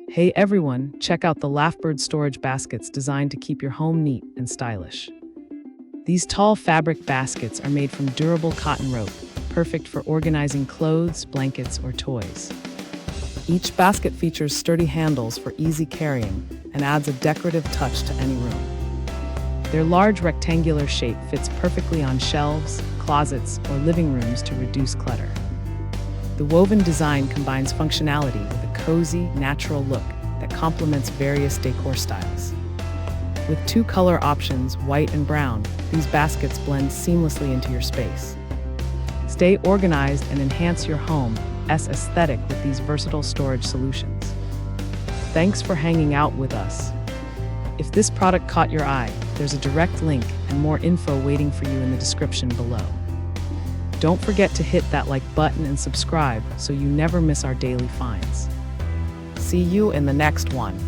Hey everyone, check out the Laughbird Storage Baskets designed to keep your home neat and stylish. These tall fabric baskets are made from durable cotton rope, perfect for organizing clothes, blankets, or toys. Each basket features sturdy handles for easy carrying and adds a decorative touch to any room. Their large rectangular shape fits perfectly on shelves, closets, or living rooms to reduce clutter. The woven design combines functionality with a cozy, natural look that complements various decor styles. With two color options, white and brown, these baskets blend seamlessly into your space. Stay organized and enhance your home's aesthetic with these versatile storage solutions. Thanks for hanging out with us. If this product caught your eye, there's a direct link and more info waiting for you in the description below. Don't forget to hit that like button and subscribe so you never miss our daily finds. See you in the next one.